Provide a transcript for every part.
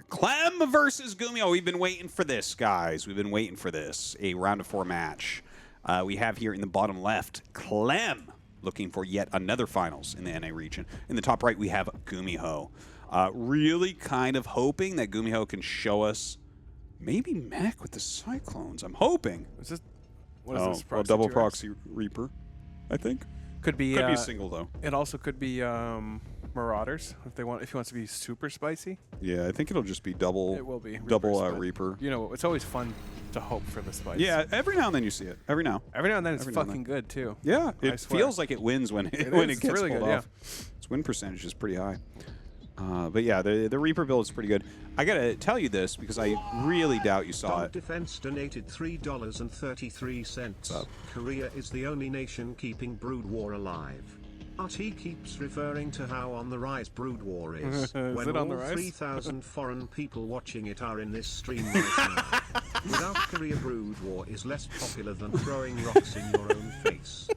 Clem versus GuMiho. We've been waiting for this, guys. We've been waiting for this. A round of 4 match. We have here in the bottom left, Clem looking for yet another finals in the NA region. In the top right, we have GuMiho. Really kind of hoping that GuMiho can show us maybe mech with the Cyclones. I'm hoping. Is this, what is this? Well, double proxy Reaper, I think. Could be single though. It also could be Marauders if they want. If he wants to be super spicy. Yeah, I think it'll just be double. It will be double Reapers, Reaper. You know, it's always fun to hope for the spice. Yeah, every now and then you see it. Every now and then it's fucking good too. Yeah, it feels like it wins when it gets really pulled good, off. Its win percentage is pretty high. But yeah, the Reaper build is pretty good. I gotta tell you this because I really doubt you saw it. Defense donated $3.33. Korea is the only nation keeping Brood War alive. But he keeps referring to how on the rise Brood War is. When all 3,000 foreign people watching it are in this stream right now. Without Korea, Brood War is less popular than throwing rocks in your own face.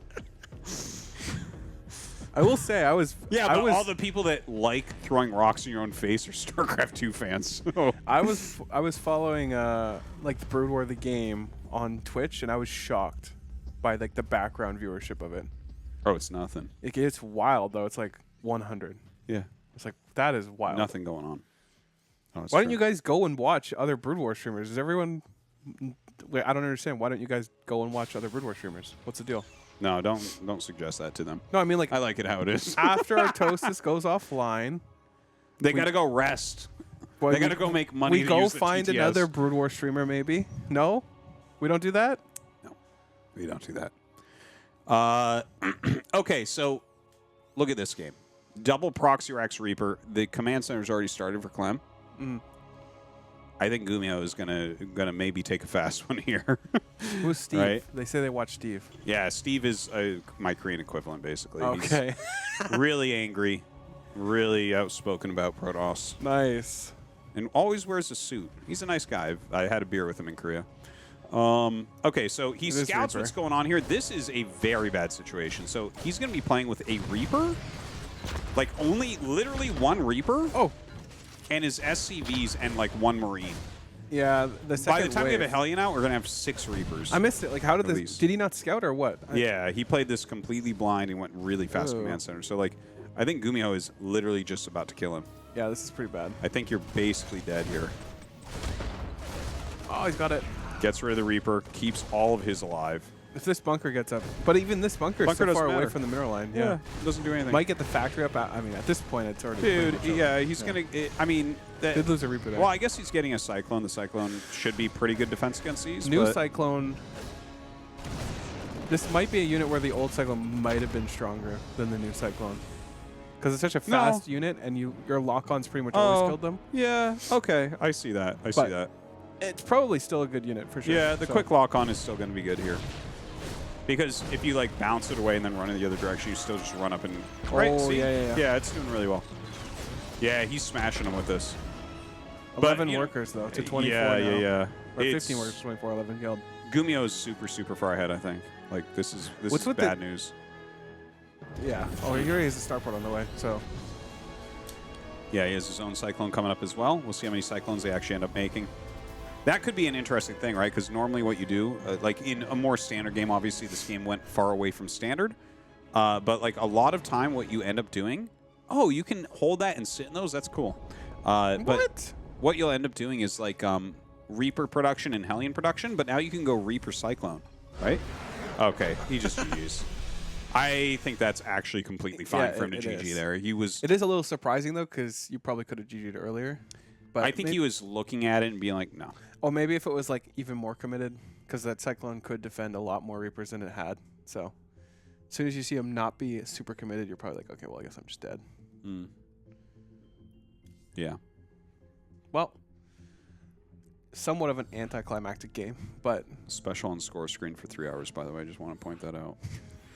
I will say I was all the people that like throwing rocks in your own face are StarCraft 2 fans. I was following like the Brood War the game on Twitch, and I was shocked by like the background viewership of it. Oh, it's nothing. It's wild though. It's like 100. Yeah, it's like that is wild. Nothing going on. Oh, why don't you guys go and watch other Brood War streamers? Is everyone? Wait, I don't understand. Why don't you guys go and watch other Brood War streamers? What's the deal? No, don't suggest that to them. No, I mean like I like it how it is. After Artosis goes offline, they gotta go rest. They gotta go make money. We go find another Brood War streamer, maybe. No, we don't do that. No, we don't do that. Okay, so look at this game. Double Proxy Rax Reaper. The command center's already started for Clem. I think GuMiho is gonna maybe take a fast one here. Who's Steve? Right? They say they watch Steve. Yeah, Steve is my Korean equivalent, basically. Okay. He's really angry, really outspoken about Protoss. Nice. And always wears a suit. He's a nice guy. I had a beer with him in Korea. Okay, so he scouts what's going on here. This is a very bad situation. So he's going to be playing with a Reaper? Like literally one Reaper? Oh. And his SCVs and like one Marine. Yeah, the second By the time wave. we have a Hellion out, we're going to have 6 Reapers. I missed it. Like, how did this... Did he not scout or what? Yeah, he played this completely blind. He went really fast command center. So, like, I think GuMiho is literally just about to kill him. Yeah, this is pretty bad. I think you're basically dead here. Oh, he's got it. Gets rid of the Reaper, keeps all of his alive. If this bunker gets up... But even this bunker is so far away from the mineral line. Yeah. It doesn't do anything. Might get the factory up. I mean, at this point, it's already... Dude, yeah, he's going to... I mean... Did lose a Reaper there. Well, I guess he's getting a Cyclone. The Cyclone should be pretty good defense against these. New Cyclone... This might be a unit where the old Cyclone might have been stronger than the new Cyclone. Because it's such a fast unit, and your lock-ons pretty much always killed them. Yeah, okay. I see that. I see that. It's probably still a good unit, for sure. Yeah, the quick lock-on is still going to be good here. Because if you, like, bounce it away and then run in the other direction, you still just run up and... Right, see? Yeah, it's doing really well. Yeah, he's smashing them with this. 11 workers, though, to 24 now. Yeah. Or 15 workers, 24, 11 killed. GuMiho is super, super far ahead, I think. Like, this is bad news. Yeah. Oh, he already has a starport on the way, so... Yeah, he has his own Cyclone coming up as well. We'll see how many Cyclones they actually end up making. That could be an interesting thing, right? Because normally what you do, like in a more standard game, obviously this game went far away from standard. But like a lot of time what you end up doing, you can hold that and sit in those. That's cool. But what you'll end up doing is like Reaper production and Hellion production, but now you can go Reaper Cyclone, right? Okay, he just GG's. I think that's actually completely fine for him to GG there. He was. It is a little surprising though, because you probably could have GG'd earlier. But I think he was looking at it and being like, no. Or maybe if it was like even more committed, because that Cyclone could defend a lot more Reapers than it had. So as soon as you see him not be super committed, you're probably like, okay, well, I guess I'm just dead. Yeah. Well, somewhat of an anticlimactic game, but... Special on score screen for 3 hours, by the way. I just want to point that out.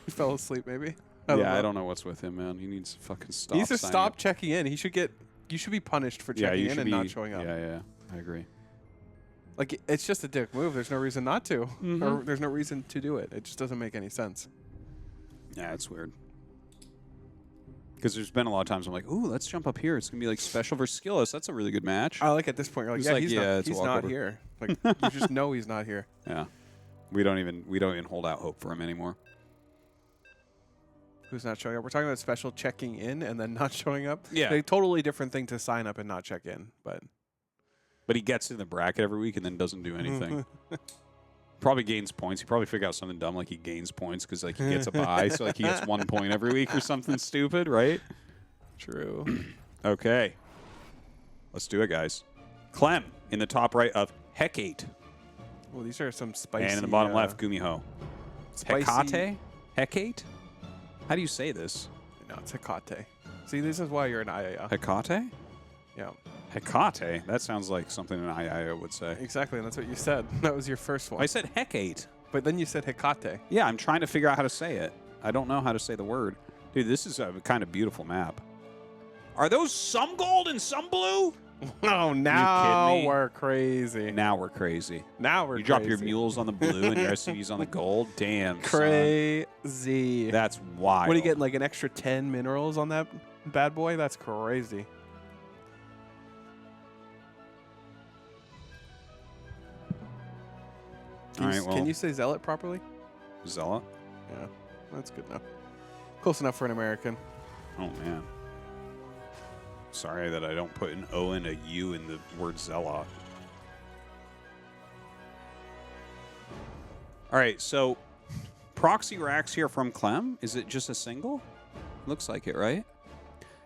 He fell asleep, maybe? I don't know what's with him, man. He needs to fucking stop. He needs to stop checking in. He should get... You should be punished for checking in and not showing up. Yeah, I agree. Like, it's just a dick move. There's no reason not to. Or there's no reason to do it. It just doesn't make any sense. Yeah, it's weird. Because there's been a lot of times I'm like, ooh, let's jump up here. It's going to be like special versus skillless. That's a really good match. I like at this point, you're like, He's yeah, like, he's yeah, not, it's a he's not walkover. here. Like, you just know he's not here. Yeah. We don't even hold out hope for him anymore. Who's not showing up? We're talking about special checking in and then not showing up. Yeah. A totally different thing to sign up and not check in, but But he gets in the bracket every week and then doesn't do anything. Probably gains points. He probably figured out something dumb like he gains points because like he gets a bye, so like he gets 1 point every week or something stupid, right? true. Okay. Let's do it, guys. Clem in the top right of Hecate. Well, these are some spicy. And in the bottom left, GuMiho. Spicy. Hecate? Hecate? How do you say this? No, it's Hecate. See, this is why you're an IAIA. Hecate? Yeah, Hecate? That sounds like something an IIO would say. exactly. And that's what you said. That was your first one. I said Hecate. But then you said Hecate. Yeah, I'm trying to figure out how to say it. I don't know how to say the word. Dude, this is a kind of beautiful map. Are those some gold and some blue? Oh, now me? we're crazy. Now we're crazy. Now we're You crazy. drop your mules on the blue and your SCVs on the gold? Damn, son. Crazy. That's wild. What are you getting, like an extra 10 minerals on that bad boy? That's crazy. All right, well, Can you say zealot properly? Zella? Yeah, that's good enough. Close enough for an American. Oh, man. Sorry that I don't put an O and a U in the word Zella. All right, so proxy racks here from Clem. Is it just a single? Looks like it, right?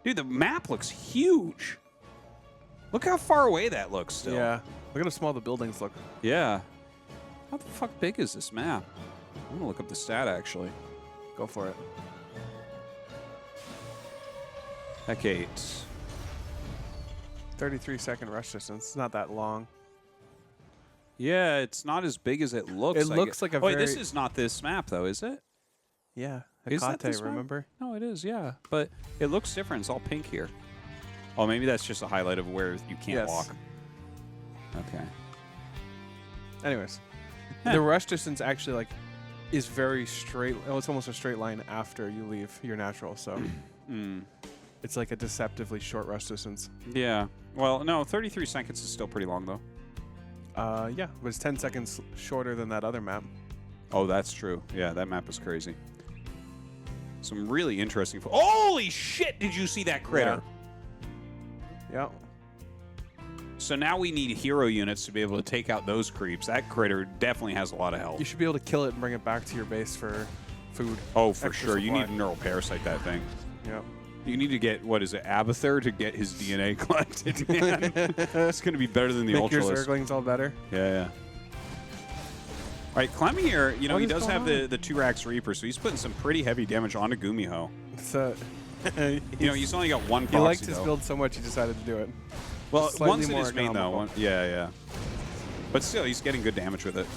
Dude, the map looks huge. Look how far away that looks still. Yeah. Look at how small the buildings look. Yeah. How the fuck big is this map? I'm going to look up the stat, actually. Go for it. Hecate. 33-second rush distance. It's not that long. Yeah, it's not as big as it looks. It looks like a Wait, this very- is not this map, though, is it? Yeah. Is that Hecate, this map? remember? No, it is, yeah. But it looks different. It's all pink here. Oh, maybe that's just a highlight of where you can't Yes. walk. Okay. Anyways. The rush distance actually, like, is very straight. Oh, it's almost a straight line after you leave your natural, so it's like a deceptively short rush distance. Yeah. Well, no, 33 seconds is still pretty long, though. Yeah, but it's 10 seconds shorter than that other map. Oh, that's true. Yeah, that map is crazy. Some really interesting... Holy shit! Did you see that critter? Yeah. So now we need hero units to be able to take out those creeps. That critter definitely has a lot of health. You should be able to kill it and bring it back to your base for food. Oh, for extra sure. You supply. need to neural parasite that thing. Yeah. You need to get, what is it, Abathur to get his DNA collected, man. It's going to be better than the Make your Ultralisk. Zerglings all better. Yeah. All right, Clem here, you know, What he is does going have on? the 2-Rax Reaper, so he's putting some pretty heavy damage onto GuMiho. So, You know, he's only got one he proxy, liked his though. build so much he decided to do it. Well, slightly one's in more his main, though. economical. Yeah. But still, he's getting good damage with it.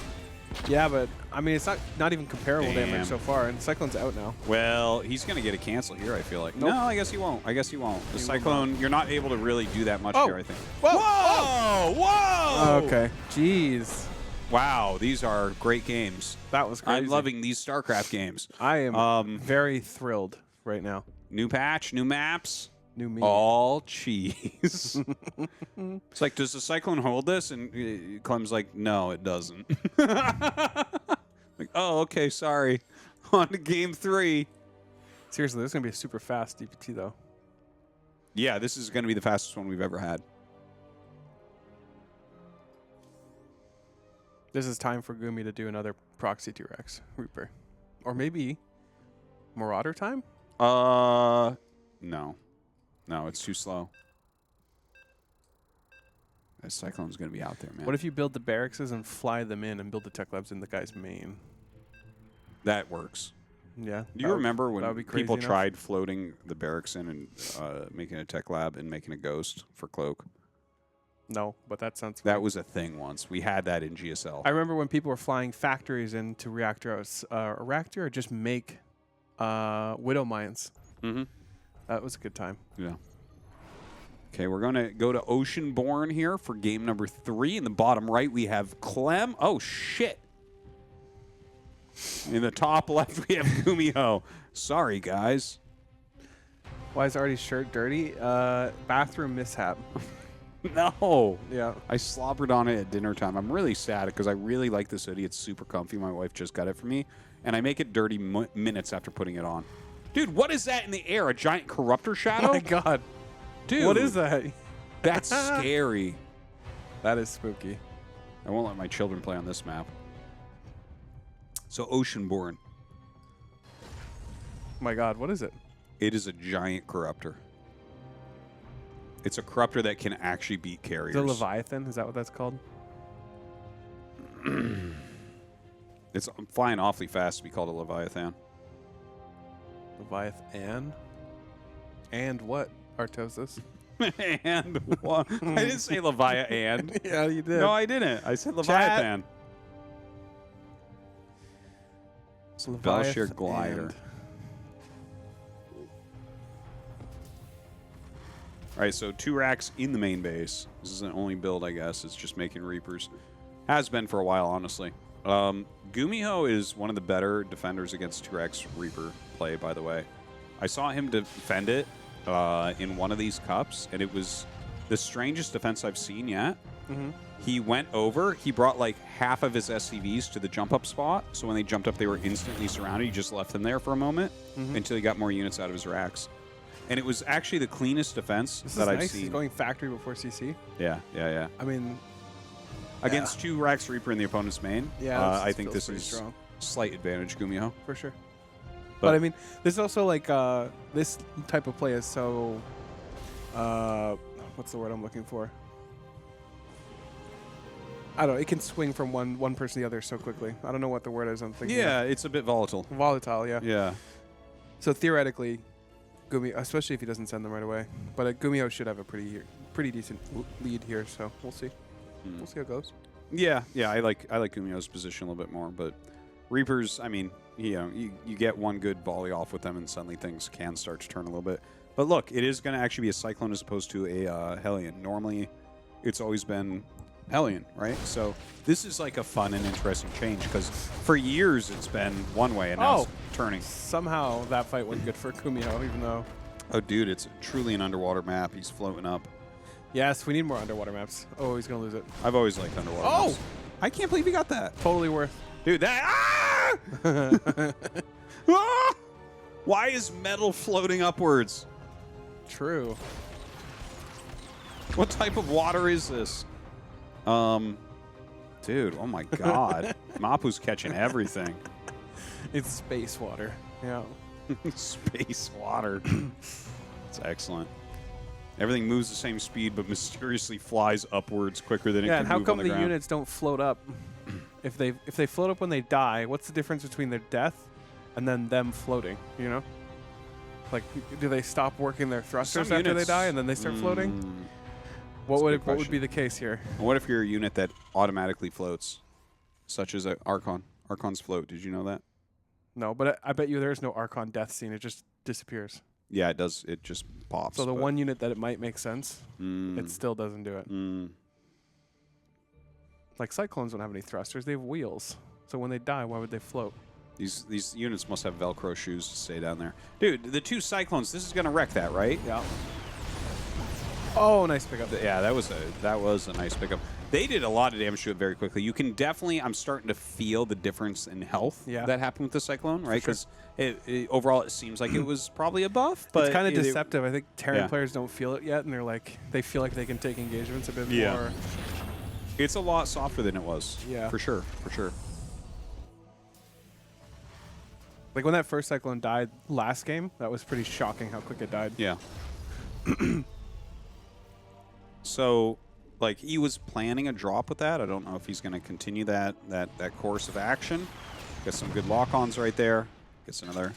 Yeah, but I mean, it's not even comparable Damn. damage so far, and Cyclone's out now. Well, he's going to get a cancel here, I feel like. Nope. No, I guess he won't. The He will Cyclone, you're not able to really do that much Oh. here, I think. Whoa! Whoa! Okay. Jeez. Wow, these are great games. That was crazy. I'm loving these StarCraft games. I am Very very thrilled right now. new patch, new maps, New me. all cheese. It's like, does the Cyclone hold this? And Clem's like, no, it doesn't. Like, oh, okay, sorry. On to game 3. Seriously, this is going to be a super fast DPT, though. Yeah, this is going to be the fastest one we've ever had. This is time for Gumi to do another proxy T-Rex Reaper. Or maybe Marauder time? No. No, it's too slow. That Cyclone's going to be out there, man. What if you build the barracks and fly them in and build the tech labs in the guy's main? That works. Yeah. Do you remember when that would be crazy people enough. tried floating the barracks in and making a tech lab and making a ghost for Cloak? No, but that sounds That fun. was a thing once. We had that in GSL. I remember when people were flying factories into reactor or just make widow mines. Mm-hmm. That was a good time. Yeah. Okay, we're going to go to Oceanborn here for game number 3. In the bottom right, we have Clem. Oh, shit. In the top left, we have GuMiho. Sorry, guys. Why is Artie's shirt dirty? Bathroom mishap. No. Yeah. I slobbered on it at dinner time. I'm really sad because I really like this hoodie. It's super comfy. My wife just got it for me. And I make it dirty minutes after putting it on. Dude, what is that in the air? A giant corruptor shadow? Oh my god. Dude. What is that? That's scary. That is spooky. I won't let my children play on this map. So Oceanborn. My god, what is it? It is a giant corruptor. It's a corruptor that can actually beat carriers. The Leviathan? Is that what that's called? It's flying awfully fast to be called a Leviathan. Leviathan? And what? Artosis? And what? I didn't say Leviathan. Yeah, you did. No, I didn't. I said Leviathan. It's a Belshire glider. All right, so 2 racks in the main base. This is the only build, I guess. It's just making Reapers. Has been for a while, honestly. GuMiho is one of the better defenders against 2 racks Reaper play, by the way. I saw him defend it in one of these cups, and it was the strangest defense I've seen yet. Mm-hmm. He went over. He brought like half of his SCVs to the jump-up spot, so when they jumped up, they were instantly surrounded. He just left them there for a moment until he got more units out of his racks. And it was actually the cleanest defense that I've seen. He's going factory before CC. Yeah. I mean, against 2 racks Reaper in the opponent's main, I think this is strong. Slight advantage GuMiho. For sure. But I mean, this is also like, this type of play is so, what's the word I'm looking for? I don't know. It can swing from one person to the other so quickly. I don't know what the word is I'm thinking of. It's a bit volatile. Volatile, yeah. Yeah. So theoretically, GuMiho, especially if he doesn't send them right away, but GuMiho should have a pretty decent lead here. So we'll see. We'll see how it goes. Yeah. I like GuMiho's position a little bit more, but Reapers, I mean, you get one good volley off with them, and suddenly things can start to turn a little bit. But look, it is going to actually be a Cyclone as opposed to a Hellion. Normally, it's always been Hellion, right? So this is like a fun and interesting change because for years it's been one way and now it's turning. Somehow that fight went good for GuMiho, even though... Oh, dude, it's truly an underwater map. He's floating up. Yes, we need more underwater maps. Oh, he's going to lose it. I've always liked underwater maps. I can't believe he got that. Totally worth. Dude, that... Ah! Ah! Why is metal floating upwards? True. What type of water is this? Dude, oh my god. Mapu's catching everything. It's space water. Yeah. Space water. It's excellent. Everything moves the same speed, but mysteriously flies upwards quicker than it can and how move come on the ground. units don't float up? If they float up when they die, what's the difference between their death and then them floating? You know, like do they stop working their thrusters Some after units, they die and then they start floating? What would be the case here? What if you're a unit that automatically floats, such as an Archon? Archons float. Did you know that? No, but I bet you there's no Archon death scene. It just disappears. Yeah, it does. It just pops. So the one unit that it might make sense, it still doesn't do it. Like Cyclones don't have any thrusters. They have wheels. So when they die, why would they float? These units must have Velcro shoes to stay down there. Dude, the 2 Cyclones, this is going to wreck that, right? Yeah. Oh, nice pickup. Yeah, that was a nice pickup. They did a lot of damage to it very quickly. You can definitely, I'm starting to feel the difference in health that happened with the Cyclone, right? Because overall it seems like it was probably a buff, but it's kind of deceptive. I think Terran players don't feel it yet, and they feel like they can take engagements a bit more. It's a lot softer than it was. Yeah. For sure. Like when that first Cyclone died last game, that was pretty shocking how quick it died. Yeah. So, like, he was planning a drop with that. I don't know if he's going to continue that course of action. Get some good lock-ons right there. Gets another...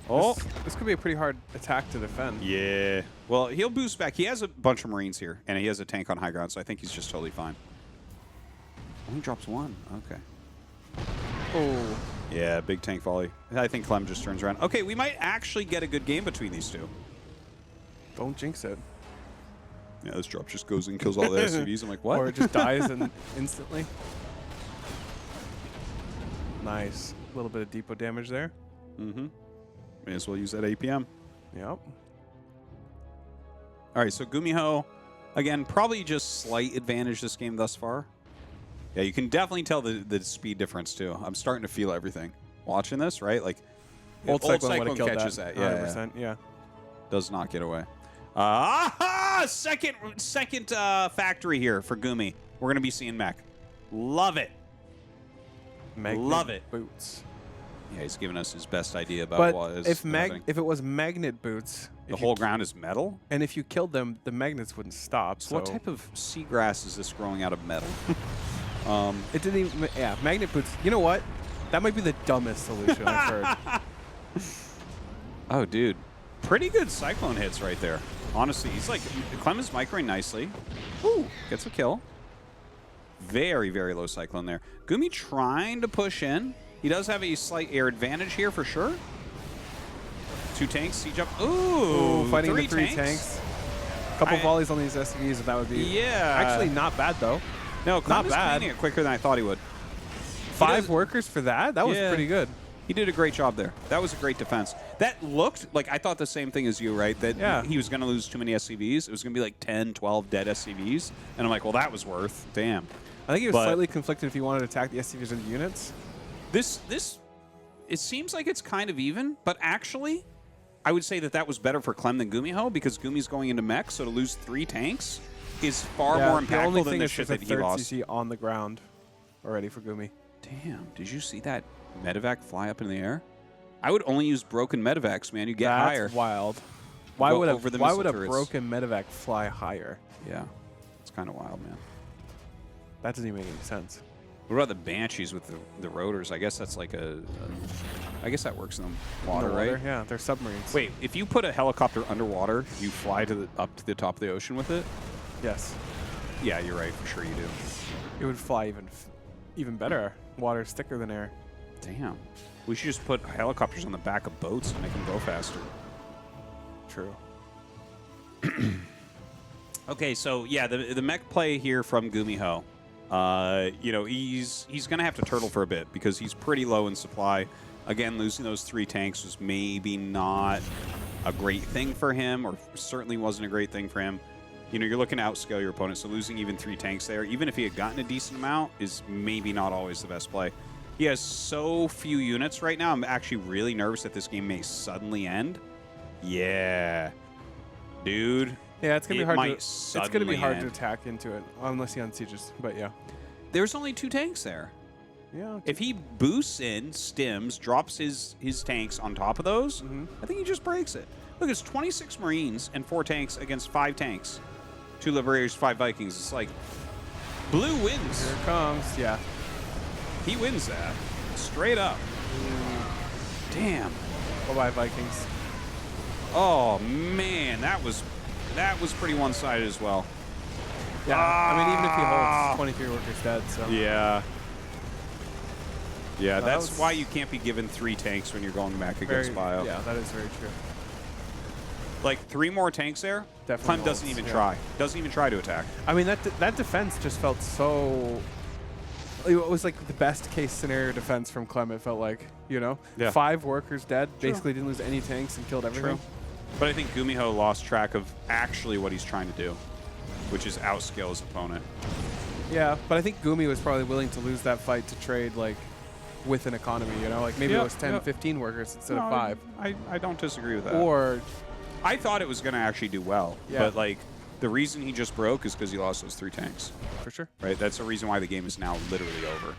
Oh! This could be a pretty hard attack to defend. Yeah. Well, he'll boost back. He has a bunch of Marines here, and he has a tank on high ground, so I think he's just totally fine. Only drops 1. Okay. Oh. Yeah, big tank volley. I think Clem just turns around. Okay, we might actually get a good game between these 2. Don't jinx it. Yeah, this drop just goes and kills all the SCVs. I'm like, what? Or it just dies instantly. Nice. A little bit of depot damage there. May as well use that APM. Yep. All right, so GuMiho, again, probably just slight advantage this game thus far. Yeah, you can definitely tell the speed difference, too. I'm starting to feel everything. Watching this, right? Like, Old Cyclone would have killed catches that. Yeah, 100%, yeah. Does not get away. Second factory here for Gumi. We're going to be seeing mech. Love it. Love it. Boots. Yeah, he's giving us his best idea about what is happening. If it was magnet boots, The whole ground is metal? and if you killed them, the magnets wouldn't stop. So what type of seagrass is this growing out of metal? It didn't even. Yeah, magnet boots. You know what? That might be the dumbest solution I've heard. Oh, dude. Pretty good Cyclone hits right there. Honestly, he's like, Clem is microing nicely. Ooh, gets a kill. Very, very low Cyclone there. Gumi trying to push in. He does have a slight air advantage here for sure. 2 tanks, siege up. Ooh, Fighting three the 3 tanks. Couple volleys on these SCVs, and that would be actually not bad though. No, Clem not is bad. cleaning it quicker than I thought he would. 5 workers for that? That was pretty good. He did a great job there. That was a great defense. That looked like, I thought the same thing as you, right? That he was going to lose too many SCVs. It was going to be like 10, 12 dead SCVs. And I'm like, well, that was worth. Damn. I think he was slightly conflicted if he wanted to attack the SCVs and units. It seems like it's kind of even, but actually, I would say that was better for Clem than GuMiho because Gumi's going into mech, so to lose 3 tanks is far more impactful than the shit that he lost. CC on the ground already for Gumi. Damn, did you see that medevac fly up in the air? I would only use broken medevacs, man. You get higher. That's wild. Why would a turrets. broken medevac fly higher? Yeah, it's kind of wild, man. That doesn't even make any sense. What about the Banshees with the rotors? I guess that's like I guess that works in the water, right? Yeah, they're submarines. Wait, if you put a helicopter underwater, you fly up to the top of the ocean with it? Yes. Yeah, you're right. For sure you do. It would fly even better. Water's thicker than air. Damn. We should just put helicopters on the back of boats and make them go faster. True. Okay, so yeah, the mech play here from GuMiho. You know, he's going to have to turtle for a bit because he's pretty low in supply. Again, losing those 3 tanks was maybe not a great thing for him, or certainly wasn't a great thing for him. You know, you're looking to outscale your opponent, so losing even 3 tanks there, even if he had gotten a decent amount, is maybe not always the best play. He has so few units right now, I'm actually really nervous that this game may suddenly end. Yeah. Dude. Yeah, it's gonna be hard to end. attack into it unless he unsieges. But yeah, there's only 2 tanks there. Yeah. Okay. If he boosts in, stims, drops his tanks on top of those, I think he just breaks it. Look, it's 26 Marines and 4 tanks against 5 tanks, 2 Liberators, 5 Vikings. It's like blue wins. Here it comes. Yeah. He wins that straight up. Damn. Bye-bye, Vikings. Oh man, that was pretty one-sided as well. Yeah, I mean, even if he holds 23 workers dead, so. Yeah. Yeah, that's why you can't be given 3 tanks when you're going back against Bio. Yeah, that is very true. Like 3 more tanks there, Definitely Clem doesn't even try. Doesn't even try to attack. I mean, that defense just felt so. It was like the best case scenario defense from Clem. It felt like, you know, 5 workers dead, basically didn't lose any tanks and killed everything. True. But I think GuMiho lost track of actually what he's trying to do, which is outscale his opponent. Yeah, but I think Gumi was probably willing to lose that fight to trade like with an economy, you know, like maybe it was 10, 15 workers instead of 5. I don't disagree with that. Or I thought it was going to actually do well, but like the reason he just broke is because he lost those 3 tanks. For sure. Right? That's the reason why the game is now literally over.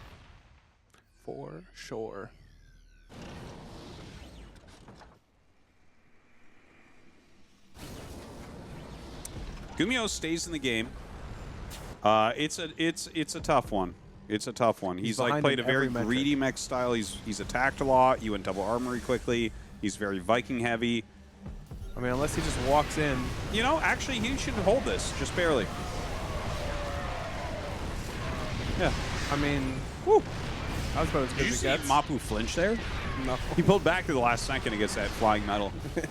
For sure. GuMiho stays in the game. It's a tough one. It's a tough one. He's like played a very greedy mech style. He's attacked a lot. He went double armory quickly. He's very Viking heavy. I mean, unless he just walks in. You know, actually, he should hold this just barely. Yeah. I mean, whew. That was about as good Did as you it see gets. Mapu flinch there? No. He pulled back to the last second against that flying metal. But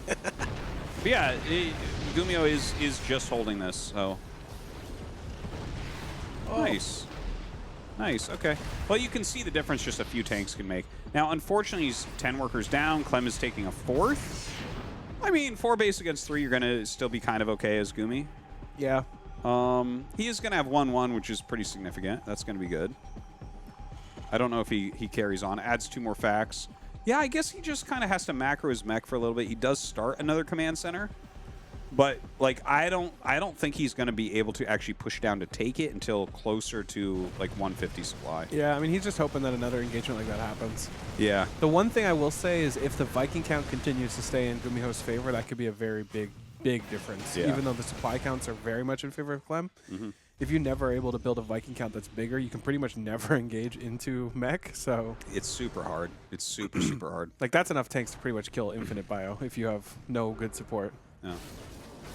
yeah, GuMiho is just holding this, so. Oh. Nice. Nice, okay. Well, you can see the difference just a few tanks can make. Now, unfortunately, he's 10 workers down. Clem is taking a 4th. I mean, 4 base against 3, you're going to still be kind of okay as Gumi. Yeah. He is going to have 1-1, which is pretty significant. That's going to be good. I don't know if he carries on. Adds 2 more facts. Yeah, I guess he just kind of has to macro his mech for a little bit. He does start another command center. But like I don't think he's going to be able to actually push down to take it until closer to like 150 supply. Yeah, I mean, he's just hoping that another engagement like that happens. Yeah. The one thing I will say is if the Viking count continues to stay in GuMiho's favor, that could be a very big difference. Yeah. Even though the supply counts are very much in favor of Clem. If you're never able to build a Viking count that's bigger, you can pretty much never engage into mech. So It's super hard. It's super hard. like that's enough tanks to pretty much kill infinite bio if you have no good support. Yeah.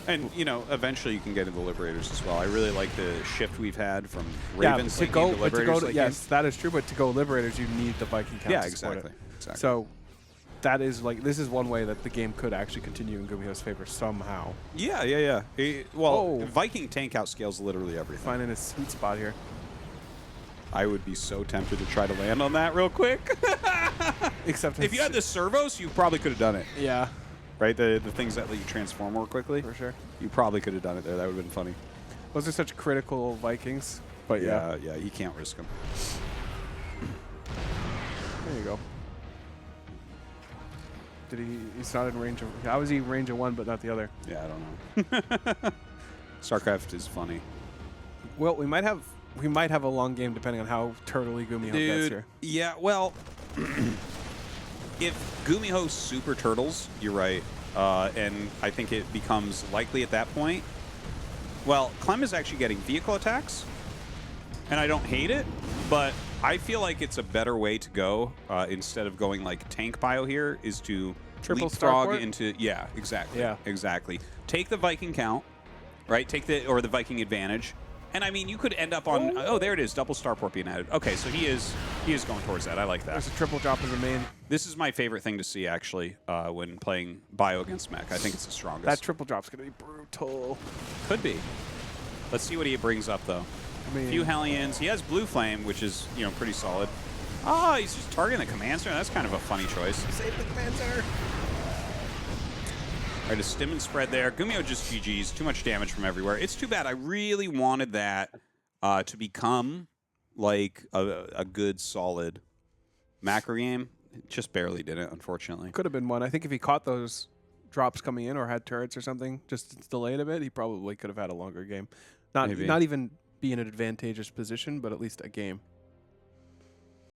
And, you know, eventually you can get into Liberators as well. I really like the shift we've had from Ravens to go, to Liberators. yes, that is true. But to go Liberators, you need the Viking count. Yeah, to support exactly. it. Exactly. So that is like this is one way that the game could actually continue in GuMiho's favor somehow. Yeah. Viking tank outscales literally everything. Finding a sweet spot here. I would be so tempted to try to land on that real quick. Except if you had the servos, you probably could have done it. Yeah. Right? The things that let you transform more quickly. For sure. You probably could have done it there. That would have been funny. Those are such critical Vikings. But yeah. Yeah, you can't risk them. There you go. Did he's not in range of... How is he in range of one but not the other? Yeah, I don't know. StarCraft is funny. Well, we might have a long game depending on how turtly GuMiho gets here. Yeah, well... if GuMiho super turtles, you're right. And I think it becomes likely at that point. Well, Clem is actually getting vehicle attacks. And I don't hate it, but I feel like it's a better way to go instead of going like tank bio here is to Triple leapfrog starport? into exactly. Yeah. Exactly. Take the Viking count, right? Take the Viking advantage. And I mean you could end up on there it is, double starport being added. Okay, so he is going towards that. I like that. There's a triple drop as a main. This is my favorite thing to see actually when playing bio against mech. I think it's the strongest. That triple drop's gonna be brutal. Could be. Let's see what he brings up though. I mean, Few Hellions. He has Blue Flame, which is, you know, pretty solid. Ah, he's just targeting the Command Center. That's kind of a funny choice. save the command center. All right, a stim and spread there. GuMiho just GG's. Too much damage from everywhere. It's too bad. I really wanted that to become like a good, solid macro game. It just barely did it, unfortunately. Could have been one. I think if he caught those drops coming in or had turrets or something, just delayed a bit, he probably could have had a longer game. Not even be in an advantageous position, but at least a game.